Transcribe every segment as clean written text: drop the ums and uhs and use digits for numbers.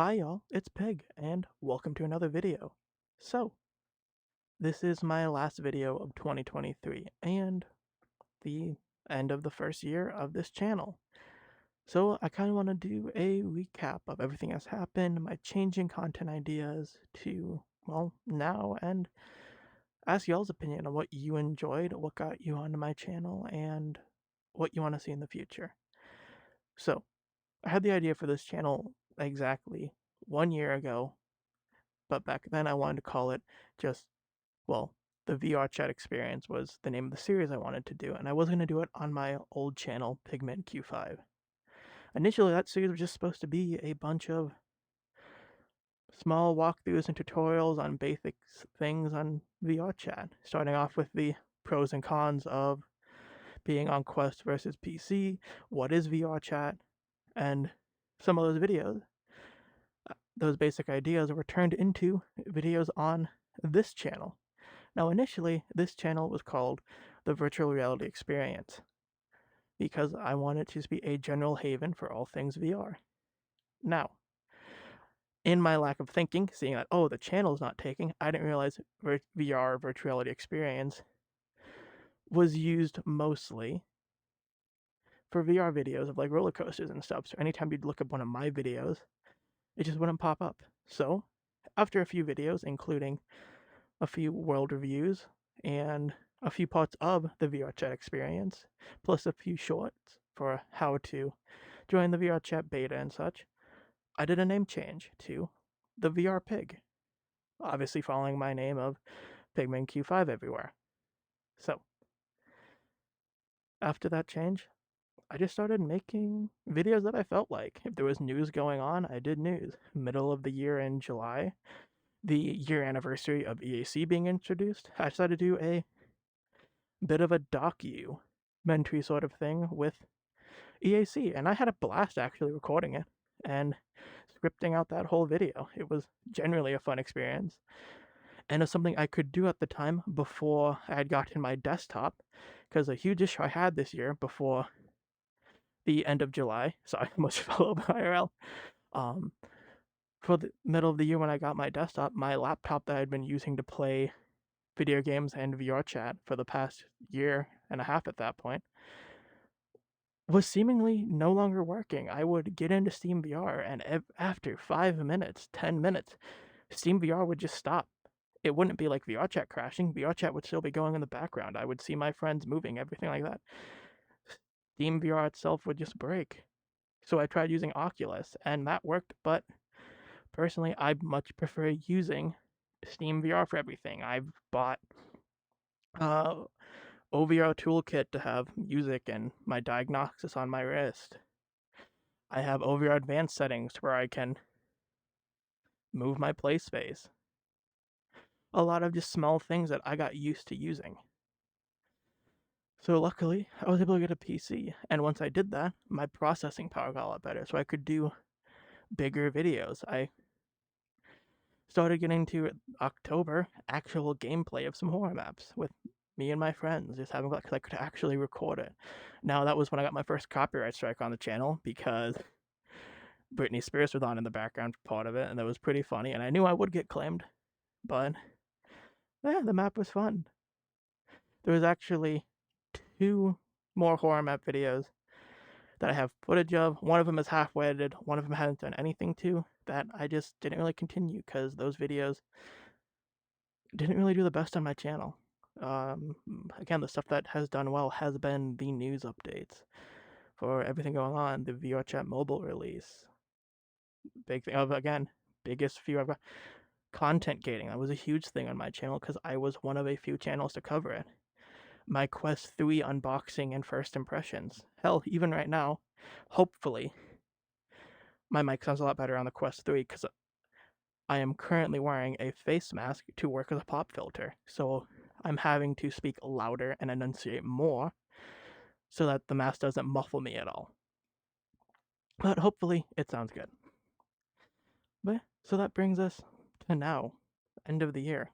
Hi y'all, it's Pig, and welcome to another video. So, this is my last video of 2023, and the end of the first year of this channel. So, I kind of want to do a recap of everything that's happened, my changing content ideas to, well, now, and ask y'all's opinion on what you enjoyed, what got you onto my channel, and what you want to see in the future. So, I had the idea for this channel exactly 1 year ago, but back then I wanted to call it just, well, the VR chat experience was the name of the series I wanted to do, and I was going to do it on my old channel, Pigman Q5. Initially, that series was just supposed to be a bunch of small walkthroughs and tutorials on basic things on VR chat, starting off with the pros and cons of being on Quest versus PC, what is VR chat, and some of those videos. Those basic ideas were turned into videos on this channel. Now, initially, this channel was called the Virtual Reality Experience because I wanted to be a general haven for all things VR. Now, in my lack of thinking, seeing that, oh, the channel's not taking, I didn't realize VR, Virtual Reality Experience, was used mostly for VR videos of like roller coasters and stuff. So anytime you'd look up one of my videos, it just wouldn't pop up. So, after a few videos, including a few world reviews and a few parts of the VR chat experience, plus a few shorts for how to join the VR chat beta and such, I did a name change to the VR Pig, obviously following my name of Pigman Q5 everywhere. So, after that change, I just started making videos that I felt like. If there was news going on, I did news. Middle of the year in July, the year anniversary of EAC being introduced, I decided to do a bit of a documentary sort of thing with EAC, and I had a blast actually recording it and scripting out that whole video. It was generally a fun experience, and it's something I could do at the time before I had gotten my desktop, because a huge issue I had this year before the end of July, sorry, I almost fell over IRL, um, for the middle of the year when I got my desktop, my laptop that I had been using to play video games and VR chat for the past year and a half at that point was seemingly no longer working. I would get into Steam VR, and after 5 minutes, 10 minutes, Steam VR would just stop. It wouldn't be like VR chat crashing. VR chat would still be going in the background. I would see my friends moving, everything like that. Steam VR itself would just break. So I tried using Oculus, and that worked, but personally, I much prefer using Steam VR for everything. I've bought uh, OVR Toolkit to have music and my diagnostics on my wrist. I have OVR advanced settings where I can move my play space. A lot of just small things that I got used to using. So luckily, I was able to get a PC, and once I did that, my processing power got a lot better, so I could do bigger videos. I started getting to October actual gameplay of some horror maps with me and my friends, just having because I could actually record it. Now that was when I got my first copyright strike on the channel because Britney Spears was on in the background for part of it, and that was pretty funny. And I knew I would get claimed, but yeah, the map was fun. There was actually two more horror map videos that I have footage of. One of them is halfway edited. One of them hasn't done anything to that. I just didn't really continue because those videos didn't really do the best on my channel. Again, the stuff that has done well has been the news updates for everything going on, the VRChat mobile release. Big thing of again, biggest view I've got. Content gating. That was a huge thing on my channel because I was one of a few channels to cover it. My Quest 3 unboxing and first impressions. Hell, even right now, hopefully, my mic sounds a lot better on the Quest 3 because I am currently wearing a face mask to work as a pop filter. So I'm having to speak louder and enunciate more so that the mask doesn't muffle me at all. But hopefully, it sounds good. But so that brings us to now, end of the year.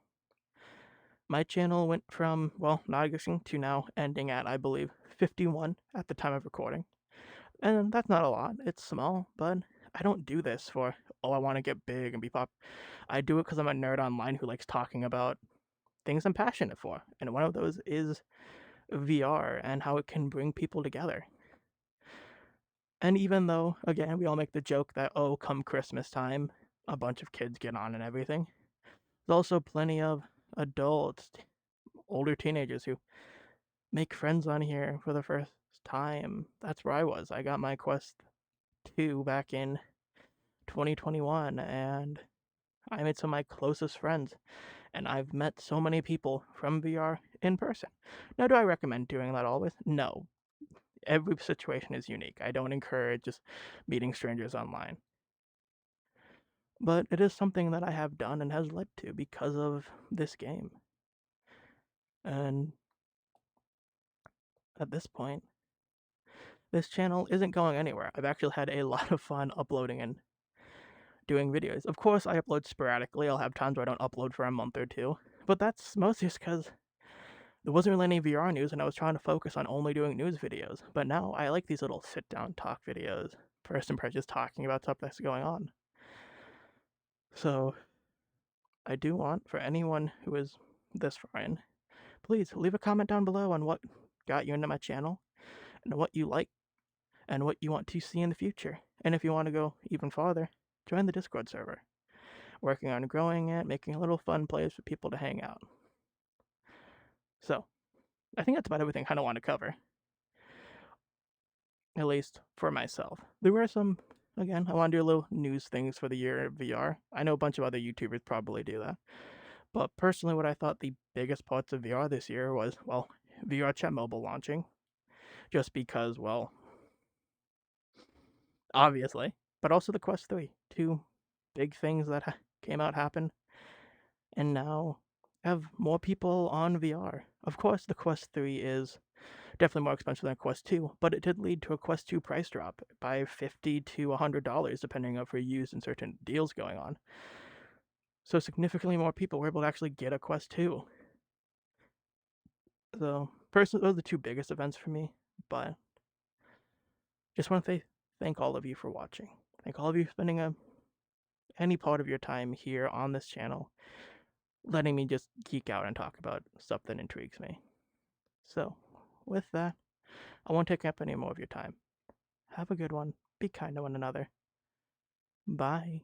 My channel went from, well, not existing to now ending at, I believe, 51 at the time of recording. And that's not a lot, it's small, but I don't do this for, oh, I want to get big and be pop. I do it because I'm a nerd online who likes talking about things I'm passionate for. And one of those is VR and how it can bring people together. And even though, again, we all make the joke that, oh, come Christmas time, a bunch of kids get on and everything, there's also plenty of adults, older teenagers who make friends on here for the first time. That's where I was. I got my Quest 2 back in 2021, and I made some of my closest friends, and I've met so many people from VR in person. Now, do I recommend doing that always? No. Every situation is unique. I don't encourage just meeting strangers online. But it is something that I have done and has led to because of this game. And at this point, this channel isn't going anywhere. I've actually had a lot of fun uploading and doing videos. Of course, I upload sporadically. I'll have times where I don't upload for a month or two. But that's mostly just because there wasn't really any VR news and I was trying to focus on only doing news videos. But now I like these little sit-down talk videos. First impressions talking about stuff that's going on. So I do want, for anyone who is this far in, please leave a comment down below on what got you into my channel and what you like and what you want to see in the future. And if you want to go even farther, join the Discord server. Working on growing it, making a little fun place for people to hang out. So, I think that's about everything I kind of want to cover. At least for myself. There were some, again, I want to do a little news things for the year of VR. I know a bunch of other YouTubers probably do that. But personally, what I thought the biggest parts of VR this year was, well, VR Chat Mobile launching. Just because, well, obviously. But also the Quest 3. Two big things that came out happened. And now have more people on VR. Of course, the Quest 3 is definitely more expensive than a Quest 2, but it did lead to a Quest 2 price drop by $50 to $100, depending on if we're used in certain deals going on. So significantly more people were able to actually get a Quest 2. So, personally, those are the two biggest events for me, but just want to thank all of you for watching. Thank all of you for spending any part of your time here on this channel, letting me just geek out and talk about stuff that intrigues me. So, with that, I won't take up any more of your time. Have a good one. Be kind to one another. Bye.